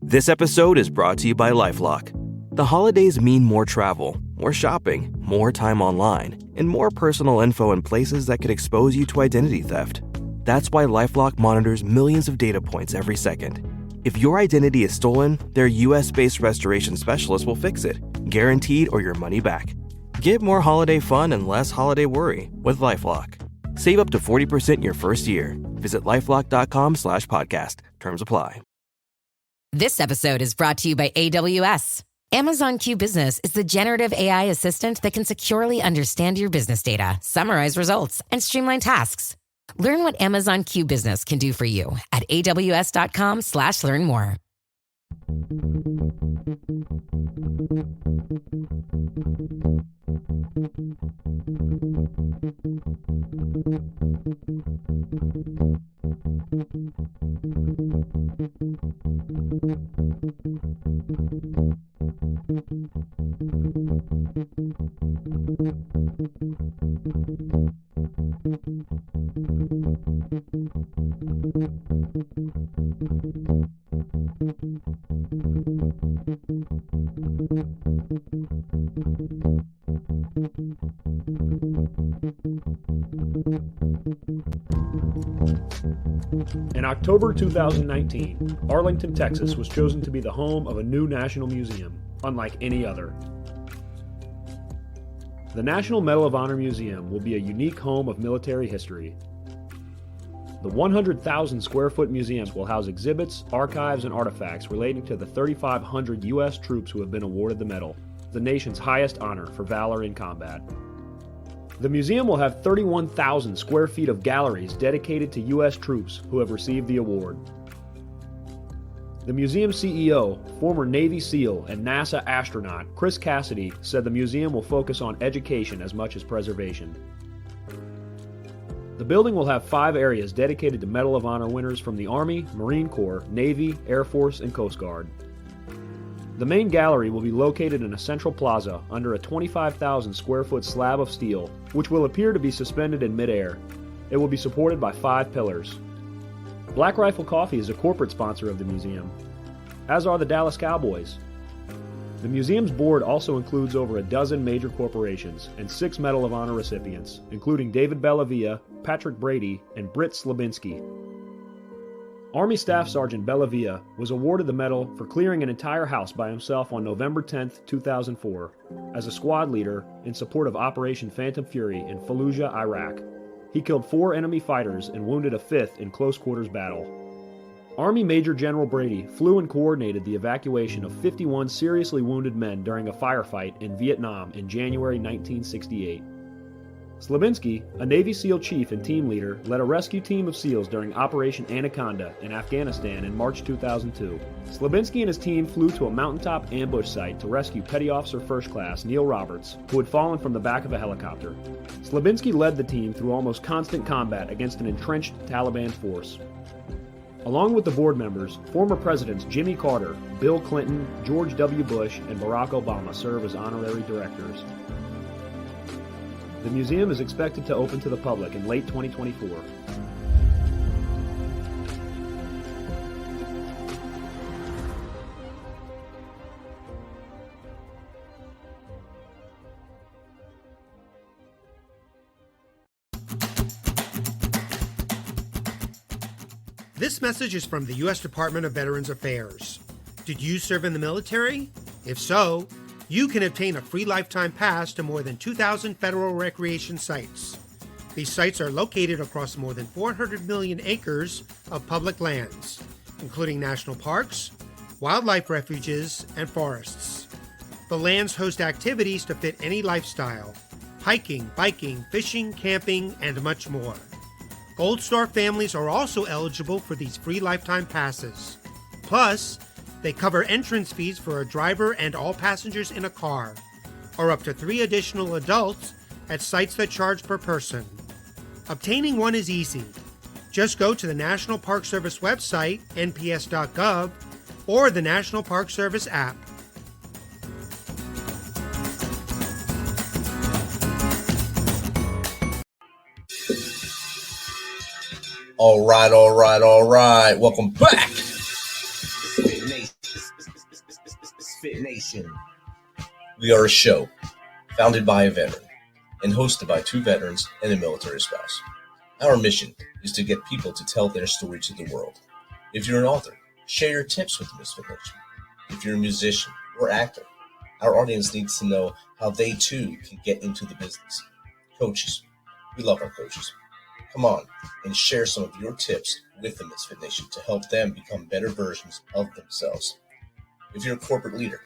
This episode is brought to you by LifeLock. The holidays mean more travel, more shopping, more time online, and more personal info in places that could expose you to identity theft. That's why LifeLock monitors millions of data points every second. If your identity is stolen, their US-based restoration specialist will fix it, guaranteed or your money back. Get more holiday fun and less holiday worry with LifeLock. Save up to 40% your first year. Visit LifeLock.com/podcast. Terms apply. This episode is brought to you by AWS. Amazon Q Business is the generative AI assistant that can securely understand your business data, summarize results, and streamline tasks. Learn what Amazon Q Business can do for you at AWS.com/learn more. In October 2019, Arlington, Texas was chosen to be the home of a new national museum, unlike any other. The National Medal of Honor Museum will be a unique home of military history. The 100,000 square foot museum will house exhibits, archives, and artifacts relating to the 3,500 U.S. troops who have been awarded the medal, the nation's highest honor for valor in combat. The museum will have 31,000 square feet of galleries dedicated to U.S. troops who have received the award. The museum CEO, former Navy SEAL and NASA astronaut Chris Cassidy, said the museum will focus on education as much as preservation. The building will have 5 areas dedicated to Medal of Honor winners from the Army, Marine Corps, Navy, Air Force, and Coast Guard. The main gallery will be located in a central plaza under a 25,000 square foot slab of steel, which will appear to be suspended in midair. It will be supported by 5 pillars. Black Rifle Coffee is a corporate sponsor of the museum, as are the Dallas Cowboys. The museum's board also includes over a dozen major corporations and 6 Medal of Honor recipients, including David Bellavia, Patrick Brady, and Britt Slabinski. Army Staff Sergeant Bellavia was awarded the medal for clearing an entire house by himself on November 10, 2004, as a squad leader in support of Operation Phantom Fury in Fallujah, Iraq. He killed 4 enemy fighters and wounded a 5th in close quarters battle. Army Major General Brady flew and coordinated the evacuation of 51 seriously wounded men during a firefight in Vietnam in January 1968. Slabinski, a Navy SEAL chief and team leader, led a rescue team of SEALs during Operation Anaconda in Afghanistan in March 2002. Slabinski and his team flew to a mountaintop ambush site to rescue Petty Officer First Class Neil Roberts, who had fallen from the back of a helicopter. Slabinski led the team through almost constant combat against an entrenched Taliban force. Along with the board members, former presidents Jimmy Carter, Bill Clinton, George W. Bush, and Barack Obama serve as honorary directors. The museum is expected to open to the public in late 2024. This message is from the U.S. Department of Veterans Affairs. Did you serve in the military? If so, you can obtain a free lifetime pass to more than 2,000 federal recreation sites. These sites are located across more than 400 million acres of public lands, including national parks, wildlife refuges, and forests. The lands host activities to fit any lifestyle: hiking, biking, fishing, camping, and much more. Gold Star families are also eligible for these free lifetime passes. Plus, they cover entrance fees for a driver and all passengers in a car, or up to 3 additional adults at sites that charge per person. Obtaining one is easy. Just go to the National Park Service website, nps.gov, or the National Park Service app. All right. Welcome back Misfit Nation. We are a show founded by a veteran and hosted by two veterans and a military spouse. Our mission is to get people to tell their story to the world. If you're an author, share your tips with the Misfit Nation. If you're a musician or actor, our audience needs to know how they too can get into the business. Coaches, we love our coaches. Come on and share some of your tips with the Misfit Nation to help them become better versions of themselves. If you're a corporate leader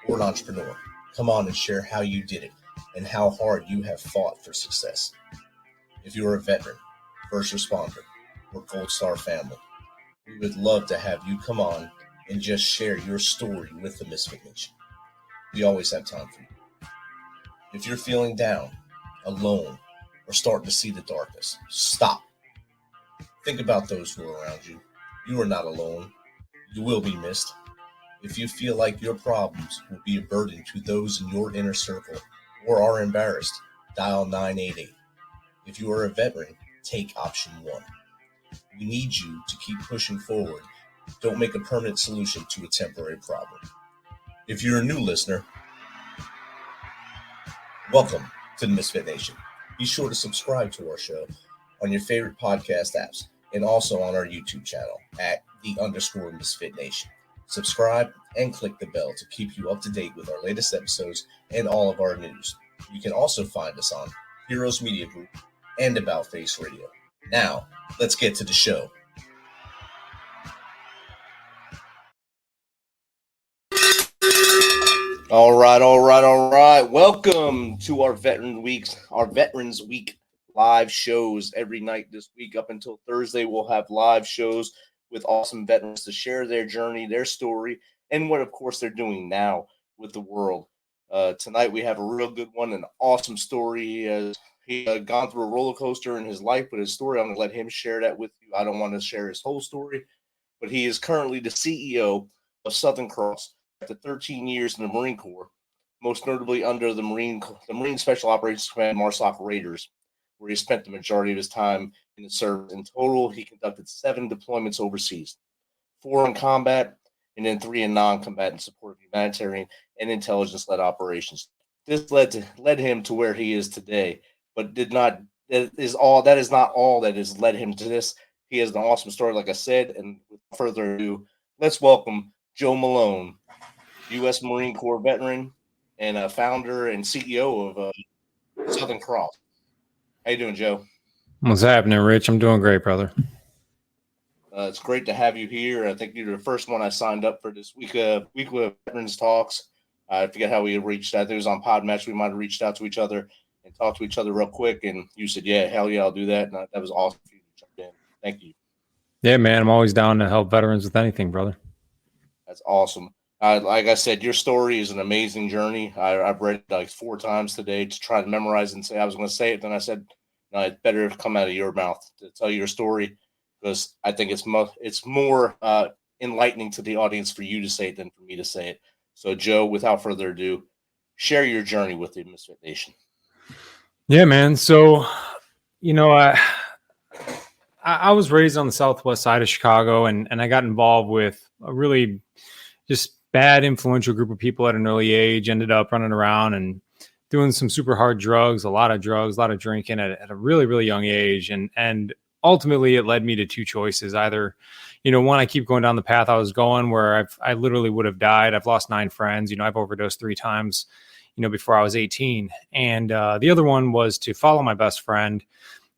or an entrepreneur, come on and share how you did it and how hard you have fought for success. If you're a veteran, first responder, or Gold Star family, we would love to have you come on and just share your story with the Misfit Nation. We always have time for you. If you're feeling down, alone, or starting to see the darkness, stop. Think about those who are around you. You are not alone. You will be missed. If you feel like your problems will be a burden to those in your inner circle or are embarrassed, dial 988. If you are a veteran, take option 1. We need you to keep pushing forward. Don't make a permanent solution to a temporary problem. If you're a new listener, welcome to the Misfit Nation. Be sure to subscribe to our show on your favorite podcast apps and also on our YouTube channel at @_Misfit Nation. Subscribe and click the bell to keep you up to date with our latest episodes and all of our news. You can also find us on Heroes Media Group and About Face Radio. Now, let's get to the show. All right. Welcome to our Veterans Week live shows every night this week. Up until Thursday, we'll have live shows with awesome veterans to share their journey, their story, and what, of course, they're doing now with the world. Tonight, we have a real good one, an awesome story. He has gone through a roller coaster in his life, but his story, I'm going to let him share that with you. I don't want to share his whole story, but he is currently the CEO of Southern Cross after 13 years in the Marine Corps, most notably under the Marine Special Operations Command MARSOC Raiders, where he spent the majority of his time in the service. In total, he conducted 7 deployments overseas, 4 in combat, and then 3 in non-combat in support of humanitarian and intelligence-led operations. This led him to where he is today, but that is not all that has led him to this. He has an awesome story, like I said, and without further ado, let's welcome Joe Malone, U.S. Marine Corps veteran and a founder and CEO of Southern Cross. How you doing, Joe? What's happening, Rich? I'm doing great, brother. It's great to have you here. I think you're the first one I signed up for this week of Veterans Talks. I forget how we reached out. I think it was on Podmatch. We might have reached out to each other and talked to each other real quick, and you said, yeah, hell yeah, I'll do that. And that was awesome for you to jump in. Thank you. Yeah, man, I'm always down to help veterans with anything, brother. That's awesome. Like I said, your story is an amazing journey. I've read it like 4 times today to try to memorize and say I was going to say it. Then I said, no, it's better to come out of your mouth to tell your story, because I think it's more enlightening to the audience for you to say it than for me to say it. So, Joe, without further ado, share your journey with the Misfit Nation. Yeah, man. So, I was raised on the southwest side of Chicago, and I got involved with a really just bad, influential group of people at an early age. Ended up running around and doing some super hard drugs, a lot of drinking at a really, really young age. And ultimately, it led me to 2 choices. Either, one, I keep going down the path I was going, where I literally would have died. I've lost 9 friends. I've overdosed 3 times, before I was 18. And the other one was to follow my best friend,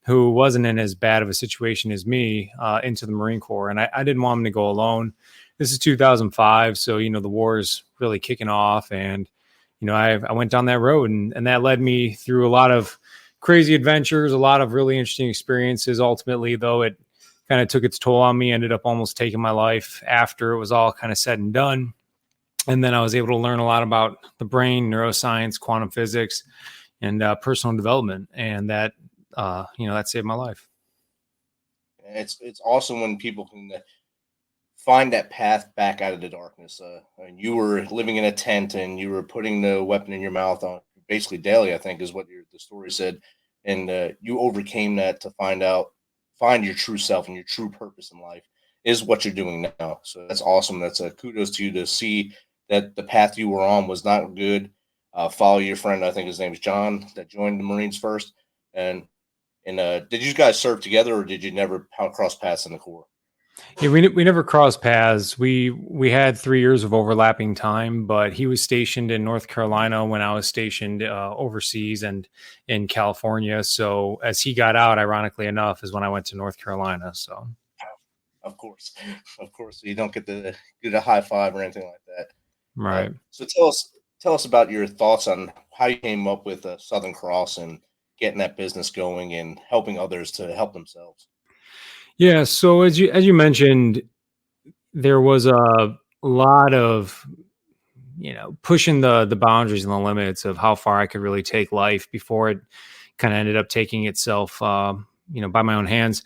who wasn't in as bad of a situation as me, into the Marine Corps. And I didn't want him to go alone. This is 2005. So, the war is really kicking off. And, I went down that road, and that led me through a lot of crazy adventures, a lot of really interesting experiences. Ultimately, though, it kind of took its toll on me, ended up almost taking my life after it was all kind of said and done. And then I was able to learn a lot about the brain, neuroscience, quantum physics, and personal development. And that, that saved my life. It's awesome when people can find that path back out of the darkness. And you were living in a tent, and you were putting the weapon in your mouth on basically daily, I think is what the story said. And you overcame that to find your true self and your true purpose in life is what you're doing now. So that's awesome. That's a kudos to you to see that the path you were on was not good. Follow your friend, I think his name is John, that joined the Marines first. And did you guys serve together, or did you never cross paths in the Corps? Yeah, we never crossed paths. We had 3 years of overlapping time, but he was stationed in North Carolina when I was stationed overseas and in California. So as he got out, ironically enough, is when I went to North Carolina. So, of course, you don't get a high five or anything like that, right? So tell us about your thoughts on how you came up with Southern Cross and getting that business going and helping others to help themselves. Yeah. So as you mentioned, there was a lot of, pushing the boundaries and the limits of how far I could really take life before it kind of ended up taking itself, by my own hands.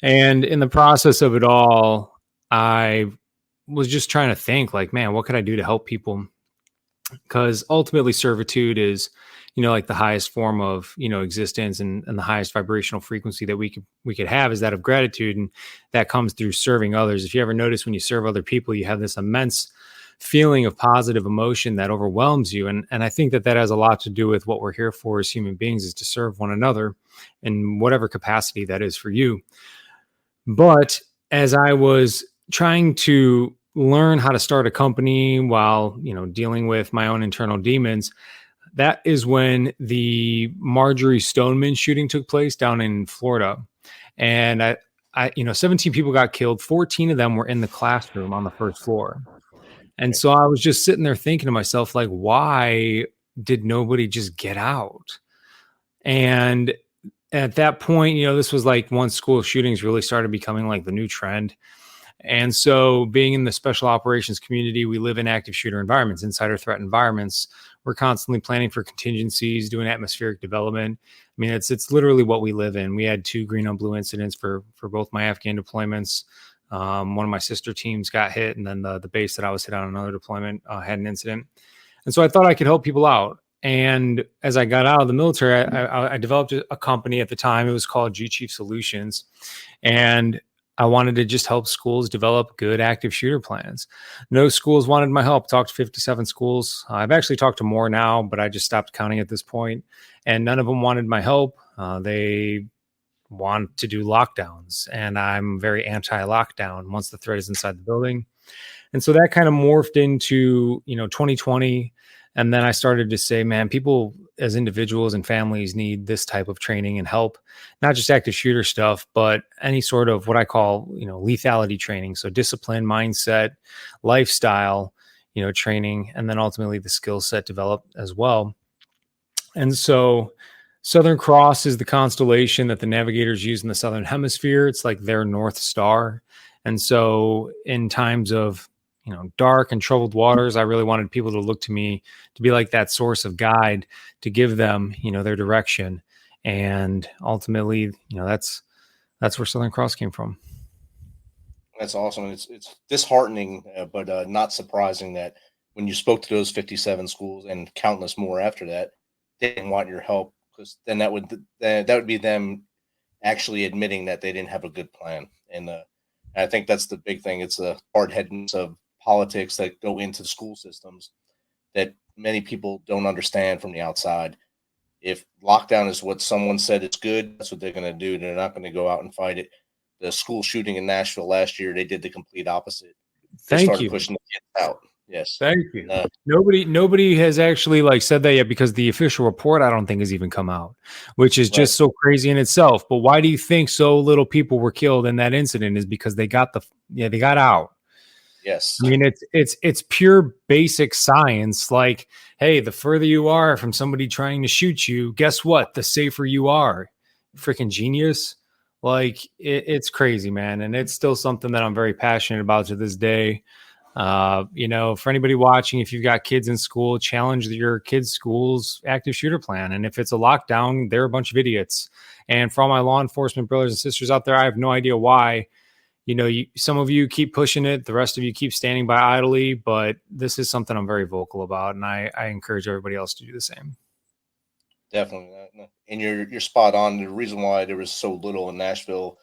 And in the process of it all, I was just trying to think like, man, what could I do to help people? Because ultimately servitude is, like the highest form of, existence, and the highest vibrational frequency that we could have is that of gratitude. And that comes through serving others. If you ever notice, when you serve other people, you have this immense feeling of positive emotion that overwhelms you. And I think that has a lot to do with what we're here for as human beings, is to serve one another in whatever capacity that is for you. But as I was trying to learn how to start a company while, dealing with my own internal demons, that is when the Marjorie Stoneman shooting took place down in Florida. And I 17 people got killed. 14 of them were in the classroom on the first floor. And so I was just sitting there thinking to myself, like, why did nobody just get out? And at that point, this was like once school shootings really started becoming like the new trend. And so being in the special operations community, we live in active shooter environments, insider threat environments. We're constantly planning for contingencies, doing atmospheric development. I mean, it's literally what we live in. We had 2 green on blue incidents for both my Afghan deployments. One of my sister teams got hit, and then the base that I was hit on another deployment had an incident. And so I thought I could help people out. And as I got out of the military, I developed a company at the time. It was called G Chief Solutions. And I wanted to just help schools develop good active shooter plans. No schools wanted my help. Talked to 57 schools. I've actually talked to more now, but I just stopped counting at this point. And none of them wanted my help. They want to do lockdowns, and I'm very anti-lockdown once the threat is inside the building. And so that kind of morphed into 2020. And then I started to say, man, people as individuals and families need this type of training and help, not just active shooter stuff, but any sort of what I call, lethality training. So discipline, mindset, lifestyle, training, and then ultimately the skill set developed as well. And so Southern Cross is the constellation that the navigators use in the Southern Hemisphere. It's like their North Star. And so in times of dark and troubled waters, I really wanted people to look to me to be like that source of guide, to give them, their direction. And ultimately, that's where Southern Cross came from. That's awesome. It's disheartening, but not surprising that when you spoke to those 57 schools and countless more after that, they didn't want your help, because then that would be them actually admitting that they didn't have a good plan. And I think that's the big thing. It's the hard-headedness of politics that go into school systems that many people don't understand from the outside. If lockdown is what someone said is good, that's what they're going to do. They're not going to go out and fight it. The school shooting in Nashville last year, they did the complete opposite. They started pushing the kids out. Yes. Thank you. Nobody has actually said that yet, because the official report, I don't think, has even come out, which is just so crazy in itself. But why do you think so little people were killed in that incident? Is because they got out. Yes. I mean, it's pure basic science. Like, hey, the further you are from somebody trying to shoot you, guess what? The safer you are. Freaking genius. It's crazy, man. And it's still something that I'm very passionate about to this day. For anybody watching, if you've got kids in school, challenge your kids' school's active shooter plan. And if it's a lockdown, they're a bunch of idiots. And for all my law enforcement brothers and sisters out there, I have no idea why. Some of you keep pushing it, the rest of you keep standing by idly, but this is something I'm very vocal about, and I encourage everybody else to do the same. Definitely. And you're spot on. The reason why there was so little in Nashville,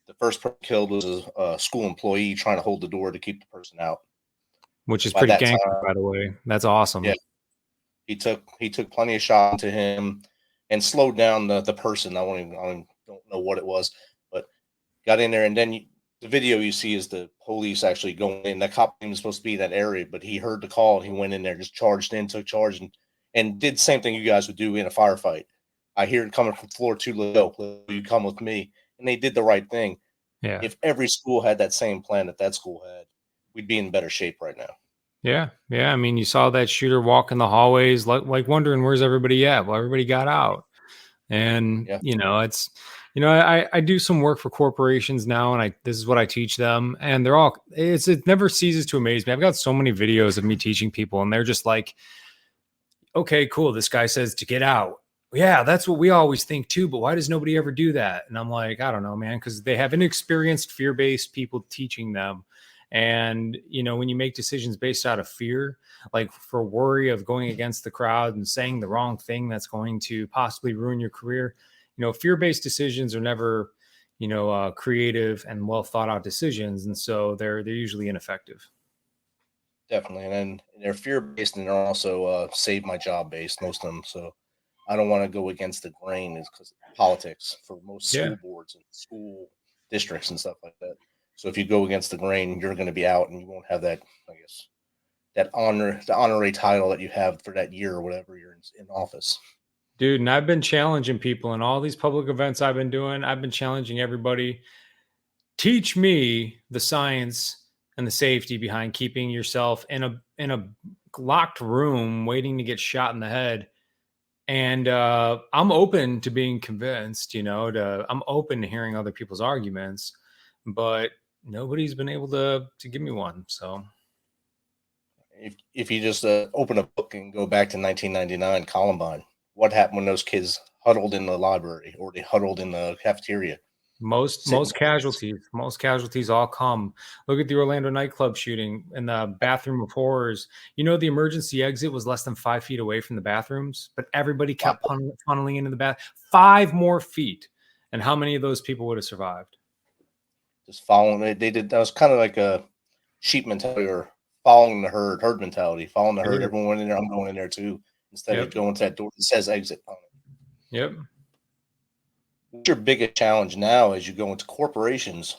the first person killed was a school employee trying to hold the door to keep the person out. which is By pretty that gangster, time, by the way. That's awesome. yeah, he took plenty of shots into him and slowed down the person. Don't know what it was, but got in there. And then the video you see is the police actually going in. That cop was supposed to be in that area, but he heard the call and he went in there, just charged in, took charge, and did the same thing you guys would do in a firefight. I hear it coming from floor 2, you come with me. And they did the right thing. Yeah. If every school had that same plan that school had, we'd be in better shape right now. Yeah. Yeah. I mean, you saw that shooter walk in the hallways, like wondering where's everybody at? Well, everybody got out. And, it's, I do some work for corporations now, and this is what I teach them. And it never ceases to amaze me. I've got so many videos of me teaching people, and they're just like, okay, cool. This guy says to get out. Yeah, that's what we always think too, but why does nobody ever do that? And I'm like, I don't know, man, because they have inexperienced fear-based people teaching them. And, when you make decisions based out of fear, like for worry of going against the crowd and saying the wrong thing that's going to possibly ruin your career, fear-based decisions are never, creative and well thought out decisions. And so they're usually ineffective. Definitely. And then they're fear-based, and they're also save my job based, most of them. So I don't want to go against the grain, is because politics for most school boards and school districts and stuff like that. So if you go against the grain, you're going to be out, and you won't have that, I guess, the honorary title that you have for that year or whatever you're in office. Dude, and I've been challenging people in all these public events I've been doing. I've been challenging everybody. Teach me the science and the safety behind keeping yourself in a locked room waiting to get shot in the head. And I'm open to being convinced, I'm open to hearing other people's arguments, but nobody's been able to give me one. So if you just open a book and go back to 1999 Columbine, what happened when those kids huddled in the library or they huddled in the cafeteria? Most casualties all come. Look at the Orlando nightclub shooting and the bathroom of horrors. The emergency exit was less than 5 feet away from the bathrooms, but everybody kept funneling into the bath. 5 more feet. And how many of those people would have survived? Just following it. They did. That was kind of like a sheep mentality, or following the herd mentality. Following the herd. Everyone went in there. I'm going in there too. Instead of going to that door that says exit on it. Yep. What's your biggest challenge now as you go into corporations?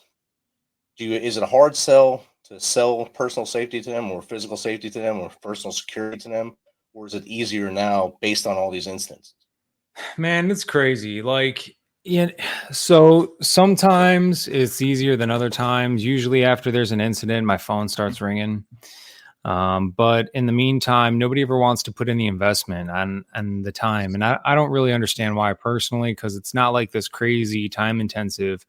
Is it a hard sell to sell personal safety to them, or physical safety to them, or personal security to them? Or is it easier now based on all these instances? Man, it's crazy. So sometimes it's easier than other times. Usually after there's an incident, my phone starts ringing. But in the meantime, nobody ever wants to put in the investment and the time. And I don't really understand why personally, because it's not like this crazy time intensive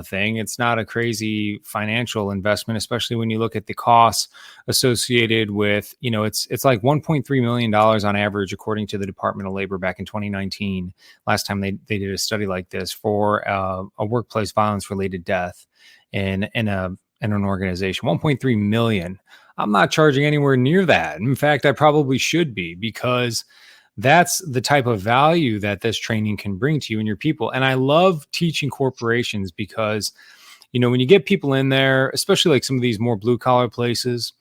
thing. It's not a crazy financial investment, especially when you look at the costs associated with, it's like $1.3 million on average, according to the Department of Labor back in 2019. Last time they did a study like this for a workplace violence related death in an organization. 1.3 million. I'm not charging anywhere near that. In fact, I probably should be, because that's the type of value that this training can bring to you and your people. And I love teaching corporations because, when you get people in there, especially like some of these more blue collar places,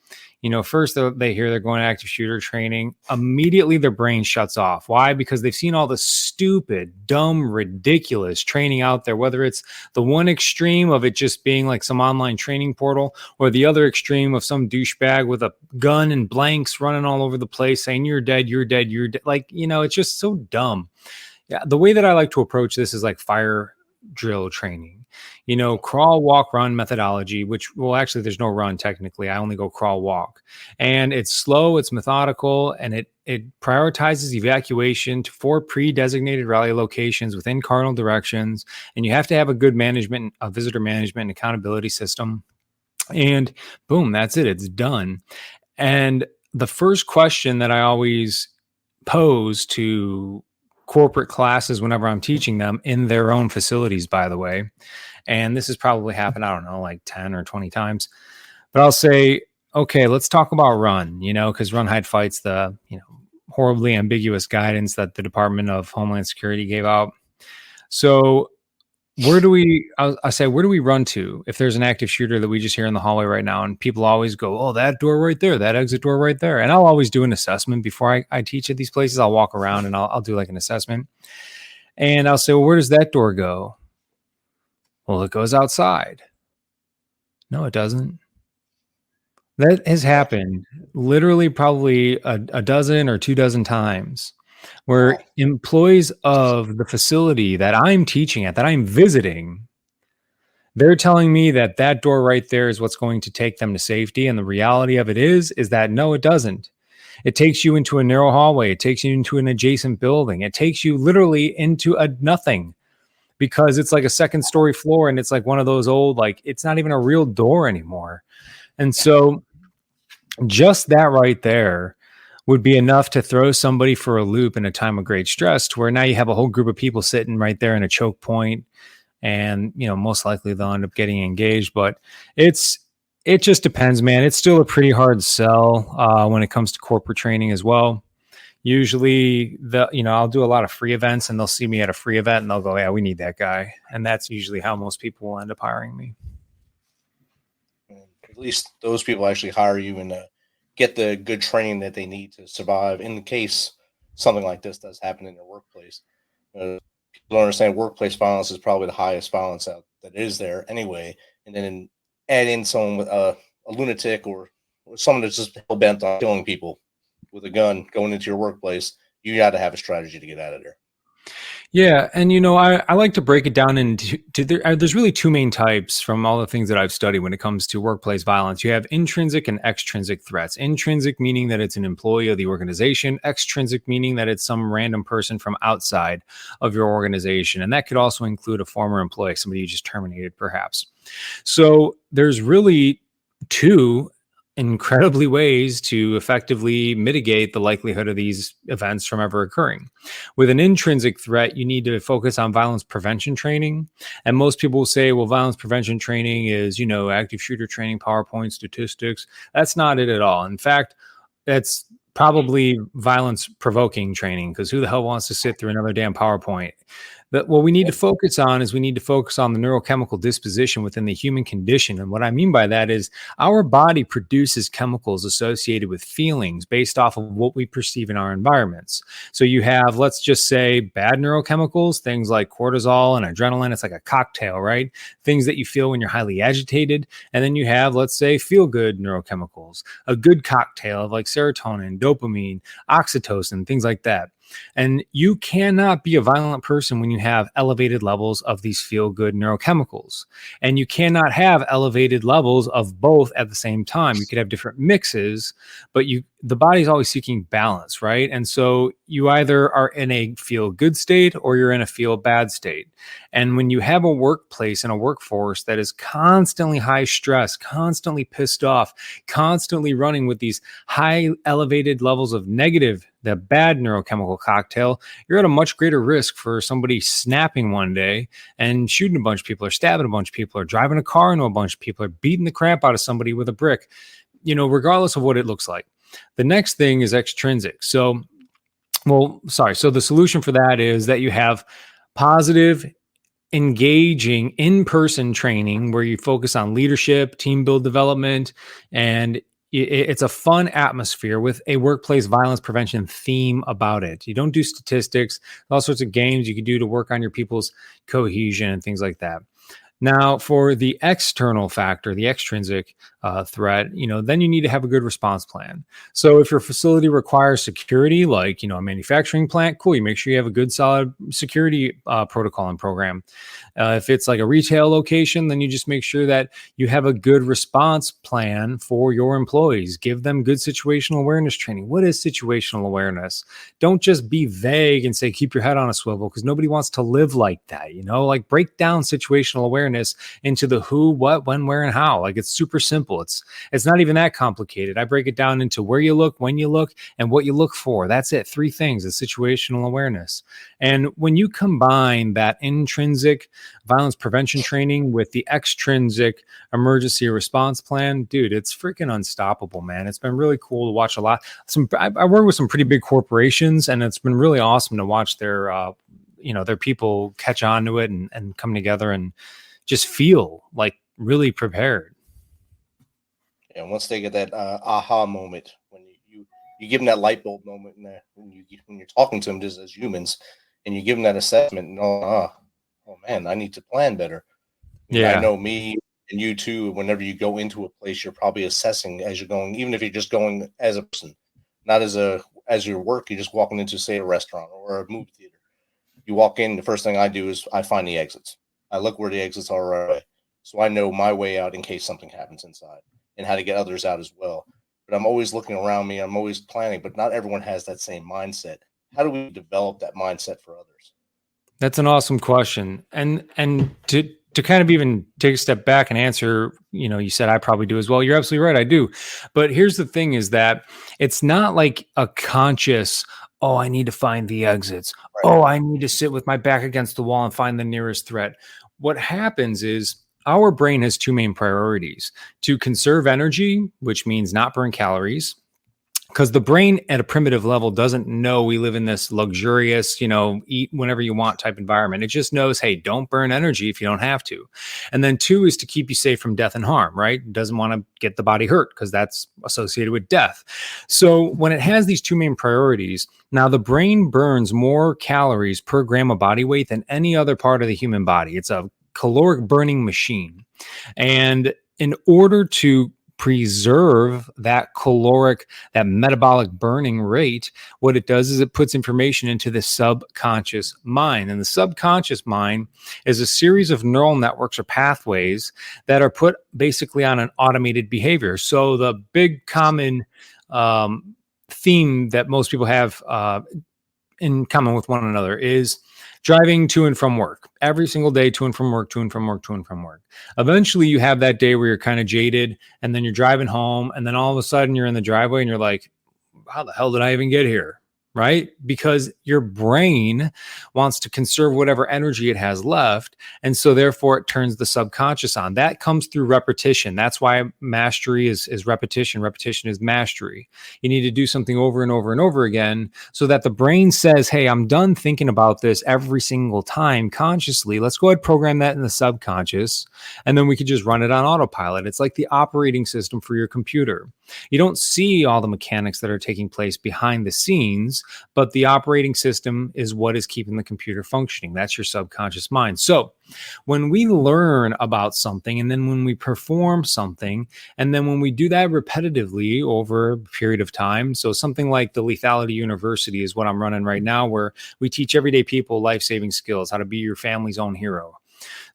first they hear they're going to active shooter training. Immediately their brain shuts off. Why? Because they've seen all the stupid, dumb, ridiculous training out there, whether it's the one extreme of it just being like some online training portal, or the other extreme of some douchebag with a gun and blanks running all over the place saying, you're dead, you're dead, you're dead. It's just so dumb. Yeah. The way that I like to approach this is like fire drill training. Crawl, walk, run methodology, actually there's no run technically. I only go crawl, walk. And it's slow, it's methodical, and it prioritizes evacuation to 4 pre-designated rally locations within cardinal directions. And you have to have a good visitor management and accountability system. And boom, that's it. It's done. And the first question that I always pose to corporate classes whenever I'm teaching them in their own facilities, by the way, and this has probably happened, I don't know, like 10 or 20 times, but I'll say, okay, let's talk about run, because run, hide, fight's the, horribly ambiguous guidance that the Department of Homeland Security gave out. So where do we, I say, where do we run to if there's an active shooter that we just hear in the hallway right now? And people always go, oh, that door right there, that exit door right there. And I'll always do an assessment before I teach at these places. I'll walk around and I'll do like an assessment. And I'll say, well, where does that door go? Well, it goes outside. No, it doesn't. That has happened literally probably a dozen or 24 times where employees of the facility that I'm teaching at, that I'm visiting, they're telling me that that door right there is what's going to take them to safety. And the reality of it is that no, it doesn't. It takes you into a narrow hallway. It takes you into an adjacent building. It takes you literally into a nothing because it's like a second story floor. And it's like one of those old, like, it's not even a real door anymore. And so just that right there would be enough to throw somebody for a loop in a time of great stress, to where now you have a whole group of people sitting right there in a choke point, and, you know, most likely they'll end up getting engaged. But it just depends, man. It's still a pretty hard sell when it comes to corporate training as well. Usually I'll do a lot of free events, and they'll see me at a free event and they'll go, yeah, we need that guy. And that's usually how most people will end up hiring me. At least those people actually hire you and get the good training that they need to survive in case something like this does happen in their workplace. People don't understand workplace violence is probably the highest violence that is there anyway. And then add in someone with a lunatic or someone that's just hell bent on killing people with a gun going into your workplace. You got to have a strategy to get out of there. Yeah. And, I like to break it down into, there's really two main types from all the things that I've studied when it comes to workplace violence. You have intrinsic and extrinsic threats. Intrinsic meaning that it's an employee of the organization. Extrinsic meaning that it's some random person from outside of your organization. And that could also include a former employee, somebody you just terminated perhaps. So there's really two incredibly ways to effectively mitigate the likelihood of these events from ever occurring. With an intrinsic threat, you need to focus on violence prevention training. And most people will say, well, violence prevention training is, active shooter training, PowerPoint, statistics. That's not it at all. In fact, that's probably violence provoking training, because who the hell wants to sit through another damn PowerPoint? But what we need to focus on is the neurochemical disposition within the human condition. And what I mean by that is our body produces chemicals associated with feelings based off of what we perceive in our environments. So you have, let's just say, bad neurochemicals, things like cortisol and adrenaline. It's like a cocktail, right? Things that you feel when you're highly agitated. And then you have, let's say, feel-good neurochemicals, a good cocktail of like serotonin, dopamine, oxytocin, things like that. And you cannot be a violent person when you have elevated levels of these feel-good neurochemicals. And you cannot have elevated levels of both at the same time. You could have different mixes, but the body's always seeking balance, right? And so you either are in a feel-good state or you're in a feel-bad state. And when you have a workplace and a workforce that is constantly high stress, constantly pissed off, constantly running with these high elevated levels of negative, the bad neurochemical cocktail, you're at a much greater risk for somebody snapping one day and shooting a bunch of people, or stabbing a bunch of people, or driving a car into a bunch of people, or beating the crap out of somebody with a brick, regardless of what it looks like. The next thing is extrinsic. So the solution for that is that you have positive, engaging in-person training where you focus on leadership, team build development, and it's a fun atmosphere with a workplace violence prevention theme about it. You don't do statistics, all sorts of games you can do to work on your people's cohesion and things like that. Now, for the external factor, the extrinsic threat, then you need to have a good response plan. So if your facility requires security, like, a manufacturing plant, cool. You make sure you have a good, solid security protocol and program. If it's like a retail location, then you just make sure that you have a good response plan for your employees. Give them good situational awareness training. What is situational awareness? Don't just be vague and say, keep your head on a swivel, because nobody wants to live like that. Like, break down situational awareness into the who, what, when, where, and how. Like, it's super simple. It's not even that complicated. I break it down into where you look, when you look, and what you look for. That's it. 3 things is situational awareness. And when you combine that intrinsic violence prevention training with the extrinsic emergency response plan, dude, it's freaking unstoppable, man. It's been really cool to watch a lot. I work with some pretty big corporations, and it's been really awesome to watch their their people catch on to it and come together and just feel like really prepared. And once they get that aha moment, when you give them that light bulb moment when you're talking to them just as humans, and you give them that assessment, and oh man, I need to plan better. Yeah, I know me and you too. Whenever you go into a place, you're probably assessing as you're going, even if you're just going as a person, not as your work. You're just walking into, say, a restaurant or a movie theater. You walk in, the first thing I do is I find the exits. I look where the exits are right away, so I know my way out in case something happens inside, and how to get others out as well. But I'm always looking around me. I'm always planning, but not everyone has that same mindset. How do we develop that mindset for others? that's an awesome question. And to kind of even take a step back and answer, you said I probably do as well. You're absolutely right. I do. But here's the thing is that it's not like a conscious, oh, I need to find the exits. Right. Oh, I need to sit with my back against the wall and find the nearest threat. What happens is our brain has two main priorities: to conserve energy, which means not burn calories, because the brain at a primitive level doesn't know we live in this luxurious, eat whenever you want type environment. It just knows, hey, don't burn energy if you don't have to. And then 2 is to keep you safe from death and harm, right? It doesn't want to get the body hurt because that's associated with death. So when it has these two main priorities, now the brain burns more calories per gram of body weight than any other part of the human body. It's a caloric burning machine. And in order to preserve that metabolic burning rate, what it does is it puts information into the subconscious mind. And the subconscious mind is a series of neural networks or pathways that are put basically on an automated behavior. So the big common theme that most people have in common with one another is driving to and from work every single day, to and from work. Eventually you have that day where you're kind of jaded, and then you're driving home, and then all of a sudden you're in the driveway and you're like, how the hell did I even get here? Right? Because your brain wants to conserve whatever energy it has left. And so therefore it turns the subconscious on. That comes through repetition. That's why mastery is repetition. Repetition is mastery. You need to do something over and over and over again so that the brain says, hey, I'm done thinking about this every single time consciously. Let's go ahead and program that in the subconscious. And then we could just run it on autopilot. It's like the operating system for your computer. You don't see all the mechanics that are taking place behind the scenes, but the operating system is what is keeping the computer functioning. That's your subconscious mind. So when we learn about something, and then when we perform something, and then when we do that repetitively over a period of time, so something like the Lethality University is what I'm running right now, where we teach everyday people life-saving skills, how to be your family's own hero.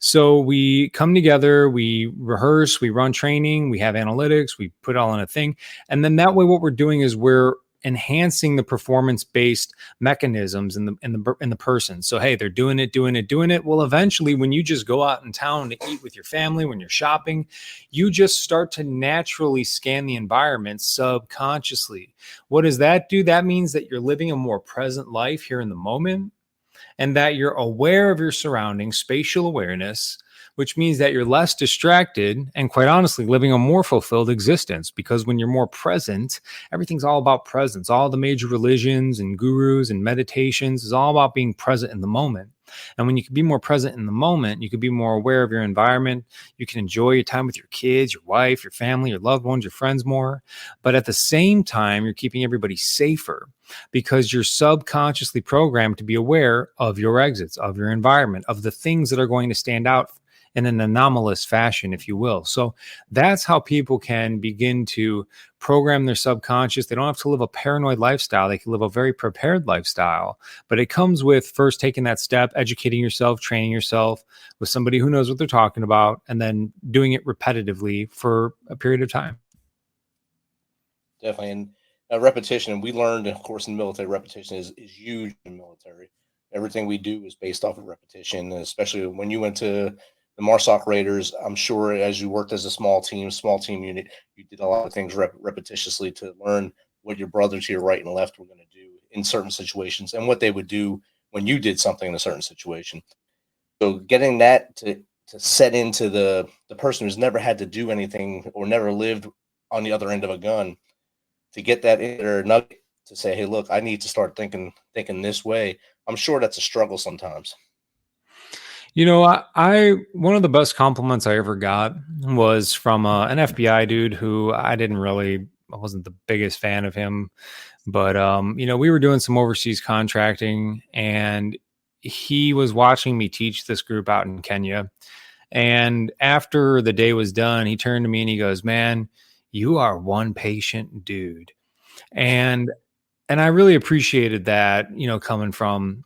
So we come together, we rehearse, we run training, we have analytics, we put it all in a thing. And then that way what we're doing is we're enhancing the performance-based mechanisms in the person. So, hey, they're doing it. Well, eventually when you just go out in town to eat with your family, when you're shopping, you just start to naturally scan the environment subconsciously. What does that do? That means that you're living a more present life here in the moment, and that you're aware of your surroundings, spatial awareness, which means that you're less distracted and, quite honestly, living a more fulfilled existence. Because when you're more present, everything's all about presence. All the major religions and gurus and meditations is all about being present in the moment. And when you can be more present in the moment, you can be more aware of your environment. You can enjoy your time with your kids, your wife, your family, your loved ones, your friends more. But at the same time, you're keeping everybody safer because you're subconsciously programmed to be aware of your exits, of your environment, of the things that are going to stand out in an anomalous fashion, if you will. So that's how people can begin to program their subconscious. They don't have to live a paranoid lifestyle. They can live a very prepared lifestyle. But it comes with first taking that step, educating yourself, training yourself with somebody who knows what they're talking about, and then doing it repetitively for a period of time. Definitely. And repetition, we learned, of course, in the military, repetition is huge in the military. Everything we do is based off of repetition, and especially when you went to the MARSOC Raiders, I'm sure as you worked as a small team unit, you did a lot of things repetitiously to learn what your brother to your right and left were going to do in certain situations and what they would do when you did something in a certain situation. So getting that to set into the person who's never had to do anything or never lived on the other end of a gun, to get that in their nugget to say, hey, look, I need to start thinking this way. I'm sure that's a struggle sometimes. You know, I one of the best compliments I ever got was from an FBI dude who I wasn't the biggest fan of him, but you know, we were doing some overseas contracting, and he was watching me teach this group out in Kenya. And after the day was done, he turned to me and he goes, "Man, you are one patient dude." And I really appreciated that, you know, coming from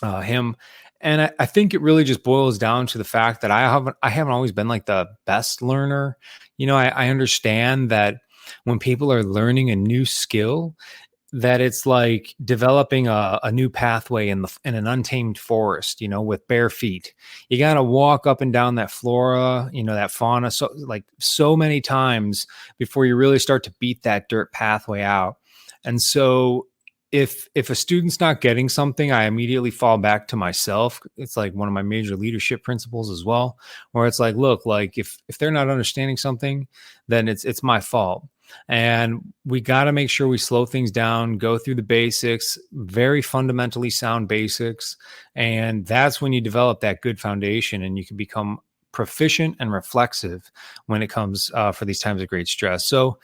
him. And I think it really just boils down to the fact that I haven't always been like the best learner. You know, I understand that when people are learning a new skill, that it's like developing a new pathway in an untamed forest, you know, with bare feet. You got to walk up and down that flora, you know, that fauna, so many times before you really start to beat that dirt pathway out. And so if a student's not getting something, I immediately fall back to myself. It's like one of my major leadership principles as well, where it's like, look, like if they're not understanding something, then it's my fault. And we got to make sure we slow things down, go through the basics, very fundamentally sound basics. And that's when you develop that good foundation and you can become proficient and reflexive when it comes for these times of great stress. So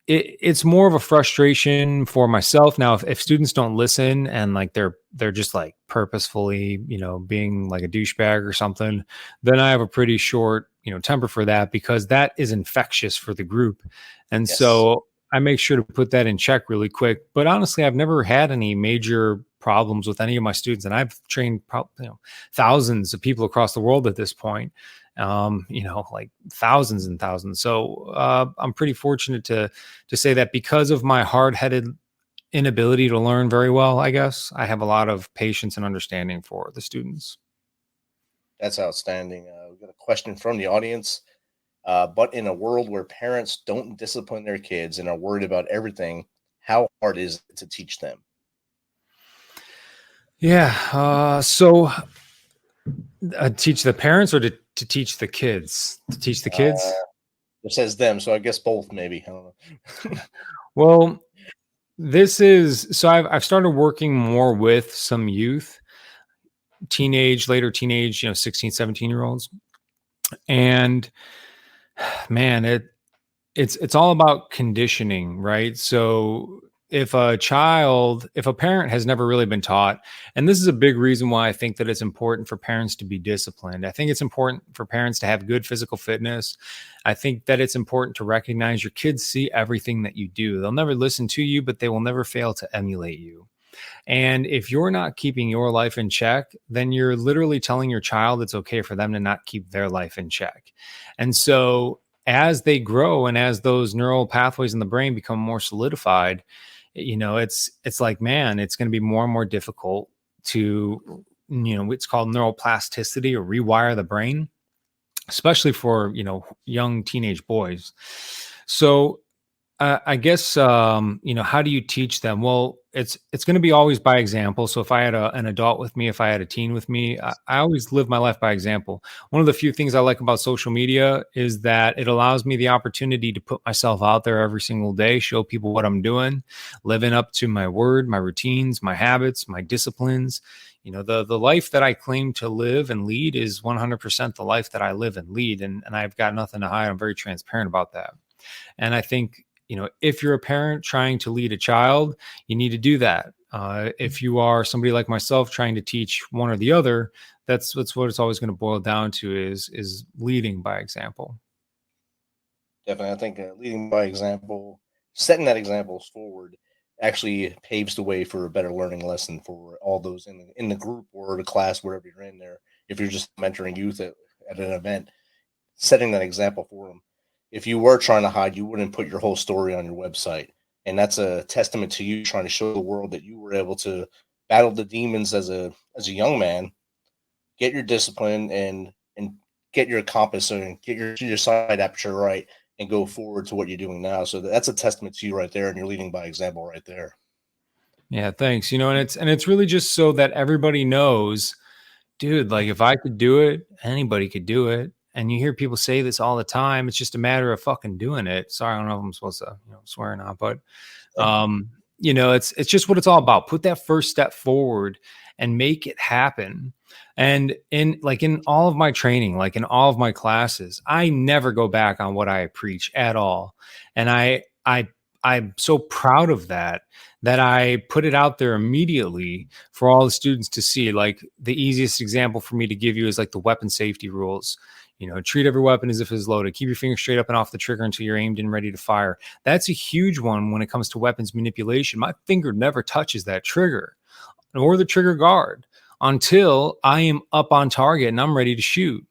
it's more of a frustration for myself. Now, if students don't listen and like they're just like purposefully, you know, being like a douchebag or something, then I have a pretty short, you know, temper for that, because that is infectious for the group. And Yes. so I make sure to put that in check really quick. But honestly, I've never had any major problems with any of my students, and I've trained thousands of people across the world at this point. You know, like thousands and thousands. So I'm pretty fortunate to say that because of my hard-headed inability to learn very well, I guess I have a lot of patience and understanding for the students. That's outstanding. We've got a question from the audience. But in a world where parents don't discipline their kids and are worried about everything, how hard is it to teach them? Yeah. So teach the parents or to teach the kids? To teach the kids? It says them, so I guess both maybe. I don't know. Well, so I've started working more with some youth, later teenage, you know, 16, 17-year-olds. And man, it's all about conditioning, right? So if a parent has never really been taught, and this is a big reason why I think that it's important for parents to be disciplined. I think it's important for parents to have good physical fitness. I think that it's important to recognize your kids see everything that you do. They'll never listen to you, but they will never fail to emulate you. And if you're not keeping your life in check, then you're literally telling your child it's okay for them to not keep their life in check. And so as they grow and as those neural pathways in the brain become more solidified, you know, it's like, man, it's going to be more and more difficult to, you know, it's called neuroplasticity, or rewire the brain, especially for, you know, young teenage boys. So I guess, you know, how do you teach them? Well, it's going to be always by example. So if I had an adult with me, if I had a teen with me, I always live my life by example. One of the few things I like about social media is that it allows me the opportunity to put myself out there every single day, show people what I'm doing, living up to my word, my routines, my habits, my disciplines. You know, the life that I claim to live and lead is 100% the life that I live and lead. And I've got nothing to hide. I'm very transparent about that. And I think, you know, if you're a parent trying to lead a child, you need to do that. If you are somebody like myself trying to teach one or the other, that's what it's always going to boil down to is leading by example. Definitely. I think leading by example, setting that example forward actually paves the way for a better learning lesson for all those in the group or the class, wherever you're in there. If you're just mentoring youth at an event, setting that example for them. If you were trying to hide, you wouldn't put your whole story on your website. And that's a testament to you trying to show the world that you were able to battle the demons as a young man, get your discipline and get your compass and get your side aperture right and go forward to what you're doing now. So that's a testament to you right there, and you're leading by example right there. Yeah, thanks. You know, and it's really just so that everybody knows, dude, like if I could do it, anybody could do it. And you hear people say this all the time. It's just a matter of fucking doing it. Sorry, I don't know if I'm supposed to, you know, swear or not, but it's just what it's all about. Put that first step forward and make it happen. And in all of my training, like in all of my classes, I never go back on what I preach at all. And I'm so proud of that I put it out there immediately for all the students to see. Like the easiest example for me to give you is like the weapon safety rules. Treat every weapon as if it's loaded. Keep your finger straight up and off the trigger until you're aimed and ready to fire. That's a huge one when it comes to weapons manipulation. My finger never touches that trigger or the trigger guard until I am up on target and I'm ready to shoot.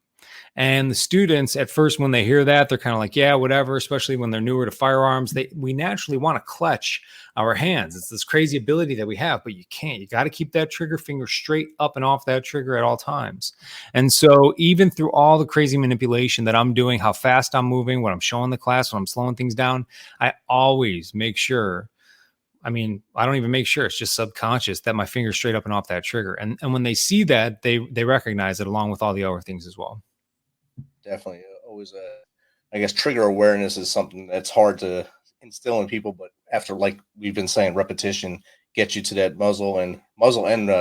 And the students at first, when they hear that, they're kind of like, yeah, whatever, especially when they're newer to firearms. We naturally want to clutch our hands. It's this crazy ability that we have, but you can't. You got to keep that trigger finger straight up and off that trigger at all times. And so even through all the crazy manipulation that I'm doing, how fast I'm moving, what I'm showing the class, when I'm slowing things down, I always make sure, I don't even make sure, it's just subconscious, that my finger's straight up and off that trigger. And when they see that, they recognize it along with all the other things as well. Definitely. Always, I guess trigger awareness is something that's hard to instill in people, but after, like we've been saying, repetition gets you to that muzzle and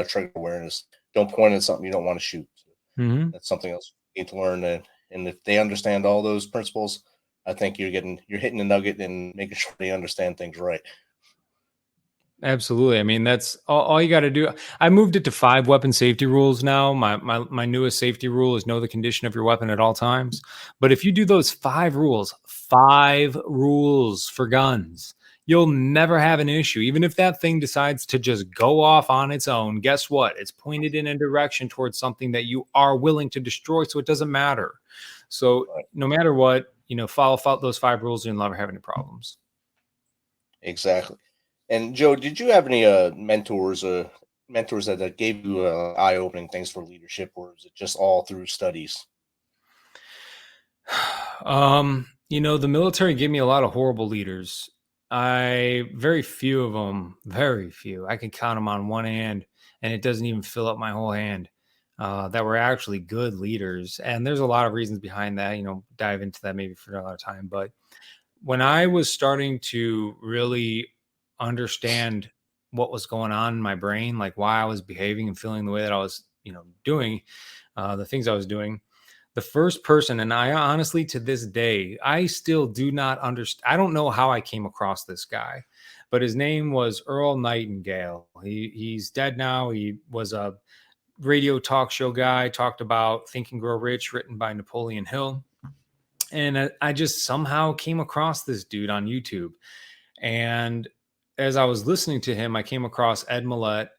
trigger awareness. Don't point at something you don't want to shoot. Mm-hmm. That's something else you need to learn. And if they understand all those principles, I think you're hitting the nugget and making sure they understand things right. Absolutely. That's all you got to do. I moved it to 5 weapon safety rules now. My newest safety rule is know the condition of your weapon at all times. But if you do those 5 rules for guns, you'll never have an issue. Even if that thing decides to just go off on its own, guess what? It's pointed in a direction towards something that you are willing to destroy, so it doesn't matter. So no matter what, follow those 5 rules and you'll never have any problems. Exactly. And Joe, did you have any mentors that gave you eye-opening things for leadership, or is it just all through studies? The military gave me a lot of horrible leaders. Very few of them, I can count them on one hand, and it doesn't even fill up my whole hand, that were actually good leaders. And there's a lot of reasons behind that, dive into that maybe for another time. But when I was starting to really understand what was going on in my brain, like why I was behaving and feeling the way that I was, doing the things I was doing, the first person, and I honestly, to this day, I still do not understand. I don't know how I came across this guy, but his name was Earl Nightingale. He's dead now. He was a radio talk show guy, talked about Think and Grow Rich, written by Napoleon Hill. And I just somehow came across this dude on YouTube. And as I was listening to him, I came across Ed Millett.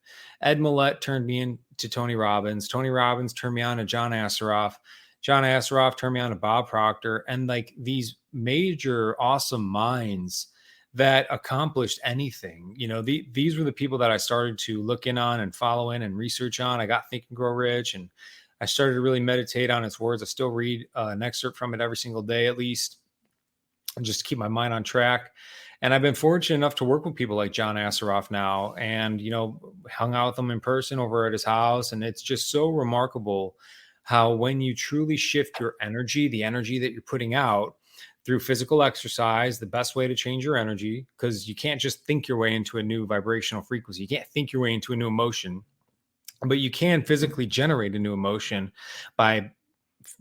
Ed Millett turned me into Tony Robbins. Tony Robbins turned me on to John Asseroff. John Asseroff turned me on to Bob Proctor. And like these major, awesome minds that accomplished anything. These were the people that I started to look in on and follow in and research on. I got Think and Grow Rich, and I started to really meditate on its words. I still read an excerpt from it every single day, at least, just to keep my mind on track. And I've been fortunate enough to work with people like John Asseroff now, and, hung out with him in person over at his house. And it's just so remarkable how when you truly shift your energy, the energy that you're putting out through physical exercise, the best way to change your energy, because you can't just think your way into a new vibrational frequency. You can't think your way into a new emotion, but you can physically generate a new emotion by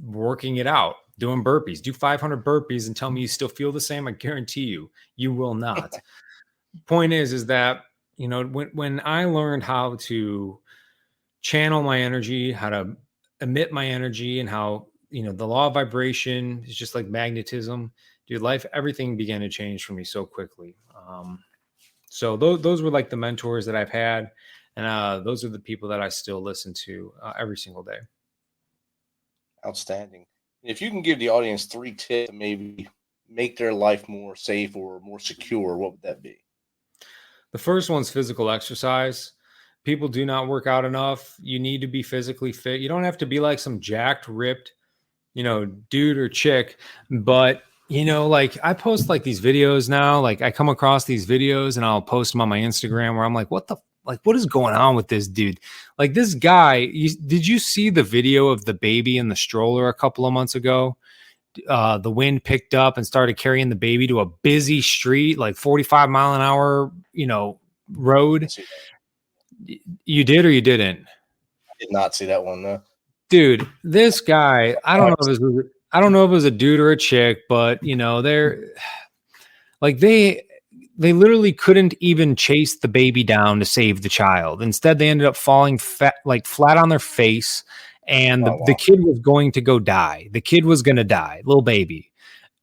working it out. Doing burpees, do 500 burpees and tell me you still feel the same. I guarantee you will not. Point is that, when I learned how to channel my energy, how to emit my energy, and how, the law of vibration is just like magnetism, dude, everything began to change for me so quickly. So those were like the mentors that I've had. And those are the people that I still listen to every single day. Outstanding. If you can give the audience 3 tips to maybe make their life more safe or more secure, what would that be? The first one's physical exercise. People do not work out enough. You need to be physically fit. You don't have to be like some jacked, ripped, dude or chick. But, like I post like these videos now, like I come across these videos and I'll post them on my Instagram where I'm like, what is going on with this dude? Like this guy, did you see the video of the baby in the stroller a couple of months ago? The wind picked up and started carrying the baby to a busy street, like 45 mile an hour, road. You did or you didn't? I did not see that one though. Dude, this guy, I don't know if it was a dude or a chick, but you know, they're like they literally couldn't even chase the baby down to save the child. Instead, they ended up falling flat on their face, and the kid was going to go die. The kid was going to die, little baby.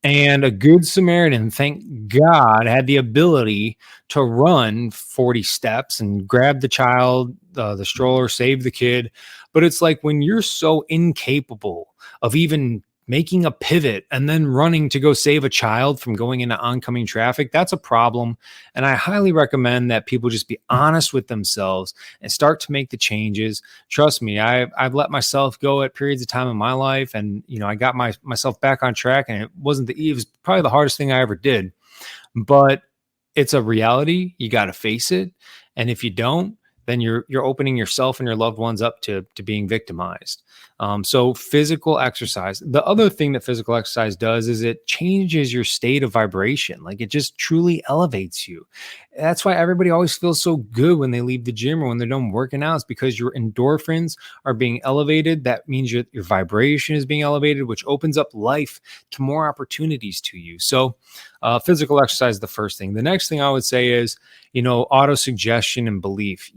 And a good Samaritan, thank God, had the ability to run 40 steps and grab the child, the stroller, save the kid. But it's like when you're so incapable of even making a pivot and then running to go save a child from going into oncoming traffic, that's a problem. And I highly recommend that people just be honest with themselves and start to make the changes. Trust me, I've let myself go at periods of time in my life, and you know, I got myself back on track, and it was probably the hardest thing I ever did. But it's a reality. You got to face it. And if you don't, then you're opening yourself and your loved ones up to being victimized. So physical exercise. The other thing that physical exercise does is it changes your state of vibration. Like, it just truly elevates you. That's why everybody always feels so good when they leave the gym or when they're done working out. It's because your endorphins are being elevated. That means your vibration is being elevated, which opens up life to more opportunities to you. So physical exercise is the first thing. The next thing I would say is, you know, auto-suggestion and belief.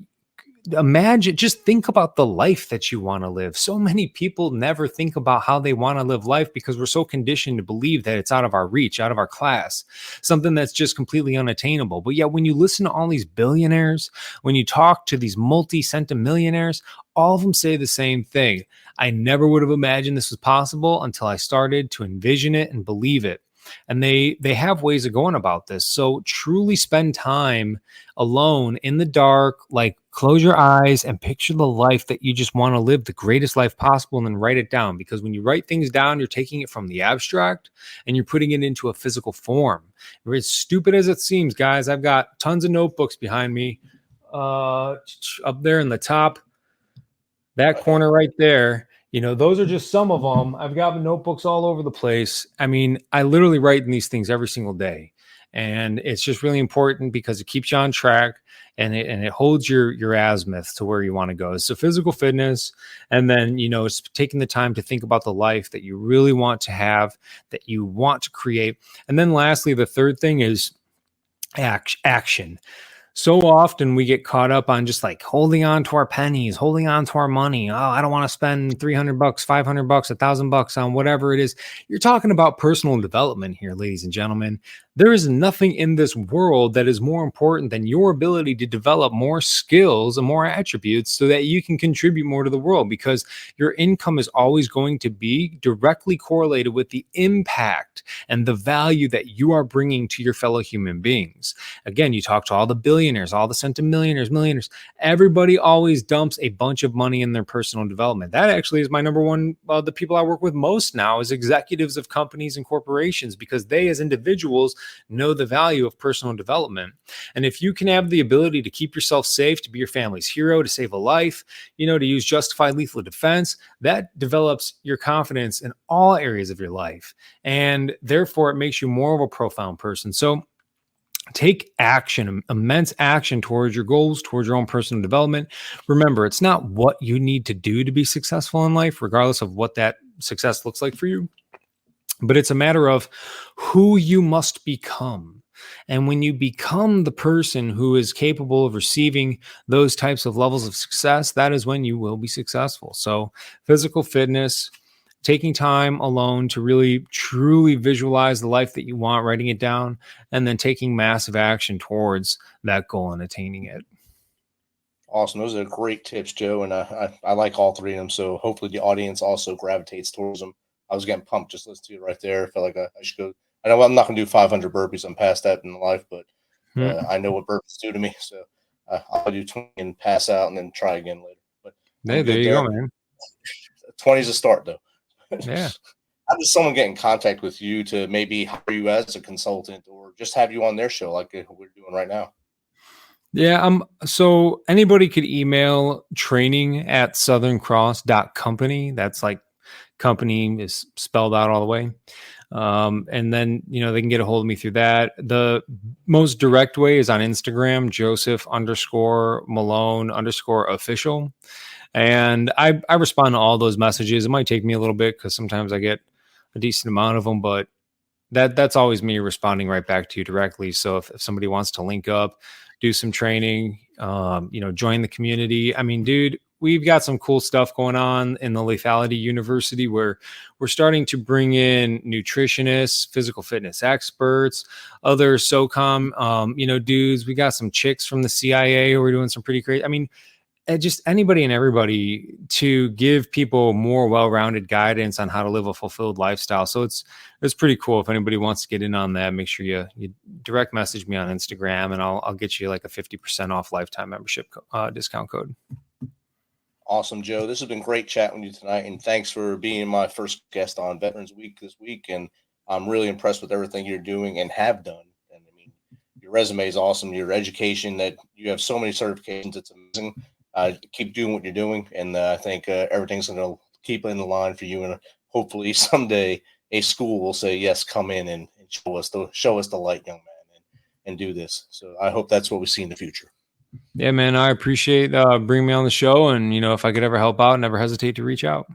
Imagine, just think about the life that you want to live. So many people never think about how they want to live life because we're so conditioned to believe that it's out of our reach, out of our class, something that's just completely unattainable. But yet when you listen to all these billionaires, when you talk to these multi-centimillionaires, all of them say the same thing. I never would have imagined this was possible until I started to envision it and believe it. And they have ways of going about this. So truly spend time alone in the dark, like close your eyes and picture the life that you just want to live, the greatest life possible, and then write it down. Because when you write things down, you're taking it from the abstract and you're putting it into a physical form. As stupid as it seems, guys, I've got tons of notebooks behind me up there in the top, that corner right there. You know, those are just some of them. I've got notebooks all over the place. I mean, I literally write in these things every single day. And it's just really important because it keeps you on track and it holds your azimuth to where you want to go. So physical fitness, and then, you know, it's taking the time to think about the life that you really want to have, that you want to create. And then lastly, the third thing is action. So often we get caught up on just like holding on to our pennies, holding on to our money. Oh, I don't want to spend $300, $500, $1,000 on whatever it is. You're talking about personal development here, ladies and gentlemen. There is nothing in this world that is more important than your ability to develop more skills and more attributes so that you can contribute more to the world, because your income is always going to be directly correlated with the impact and the value that you are bringing to your fellow human beings. Again, you talk to all the billionaires, all the centimillionaires, millionaires, everybody always dumps a bunch of money in their personal development. That actually is my number one, the people I work with most now is executives of companies and corporations, because they as individuals know the value of personal development. And if you can have the ability to keep yourself safe, to be your family's hero, to save a life, you know, to use justified lethal defense, that develops your confidence in all areas of your life. And therefore, it makes you more of a profound person. So take action, immense action towards your goals, towards your own personal development. Remember, it's not what you need to do to be successful in life, regardless of what that success looks like for you, but it's a matter of who you must become. And when you become the person who is capable of receiving those types of levels of success, that is when you will be successful. So physical fitness, taking time alone to really truly visualize the life that you want, writing it down, and then taking massive action towards that goal and attaining it. Awesome. Those are great tips, Joe. And I like all three of them. So hopefully the audience also gravitates towards them. I was getting pumped just listening to you right there. I felt like I should go. I know I'm not going to do 500 burpees. I'm past that in life, but I know what burpees do to me. So I'll do 20 and pass out and then try again later. But hey, there you go, man. 20 is a start, though. Yeah. How does someone get in contact with you to maybe hire you as a consultant or just have you on their show like we're doing right now? Yeah. So anybody could email training@southerncross.company. That's like company is spelled out all the way. And then, they can get a hold of me through that. The most direct way is on Instagram, Joseph_Malone_official. And I respond to all those messages. It might take me a little bit because sometimes I get a decent amount of them, but that's always me responding right back to you directly. So if somebody wants to link up, do some training, join the community. I mean, dude, we've got some cool stuff going on in the Lethality University where we're starting to bring in nutritionists, physical fitness experts, other SOCOM, dudes. We got some chicks from the CIA who are doing some pretty crazy. I mean, just anybody and everybody to give people more well-rounded guidance on how to live a fulfilled lifestyle. So it's pretty cool. If anybody wants to get in on that, make sure you direct message me on Instagram, and I'll get you like a 50% off lifetime membership discount code. Awesome, Joe. This has been great chatting with you tonight, and thanks for being my first guest on Veterans Week this week. And I'm really impressed with everything you're doing and have done. And I mean, your resume is awesome. Your education, that you have so many certifications, it's amazing. Keep doing what you're doing, and I think everything's going to keep in the line for you. And hopefully someday a school will say, yes, come in and show us the light, young man, and do this. So I hope that's what we see in the future. Yeah, man, I appreciate bringing me on the show. And, if I could ever help out, never hesitate to reach out.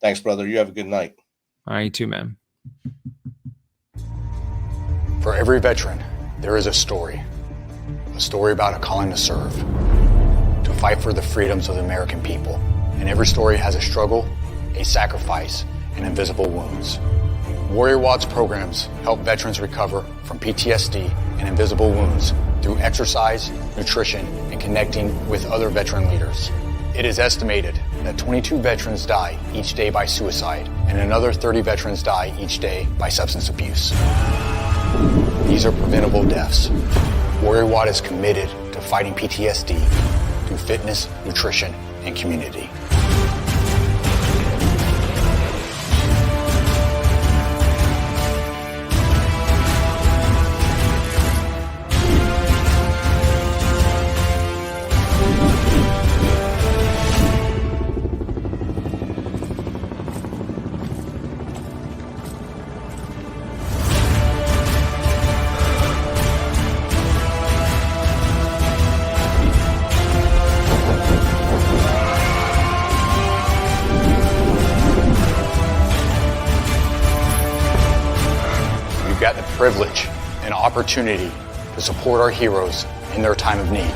Thanks, brother. You have a good night. All right, you too, man. For every veteran, there is a story about a calling to serve, to fight for the freedoms of the American people. And every story has a struggle, a sacrifice, and invisible wounds. Warrior Watts programs help veterans recover from PTSD and invisible wounds through exercise, nutrition, and connecting with other veteran leaders. It is estimated that 22 veterans die each day by suicide, and another 30 veterans die each day by substance abuse. These are preventable deaths. Warrior Watt is committed to fighting PTSD through fitness, nutrition, and community. Privilege and opportunity to support our heroes in their time of need.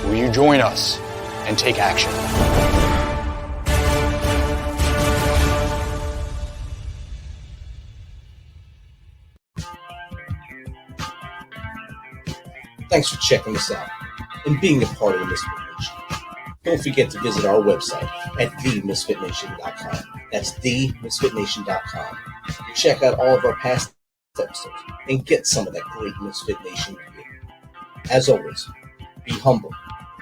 Will you join us and take action? Thanks for checking us out and being a part of the Misfit Nation. Don't forget to visit our website at themisfitnation.com. That's themisfitnation.com. Check out all of our past episodes and get some of that great Misfit Nation gear. As always, be humble,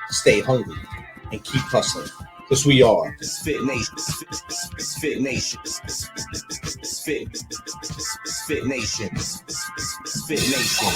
stay hungry, and keep hustling, because we are Misfit Nation. Misfit Nation. Misfit Nation. Misfit Nation.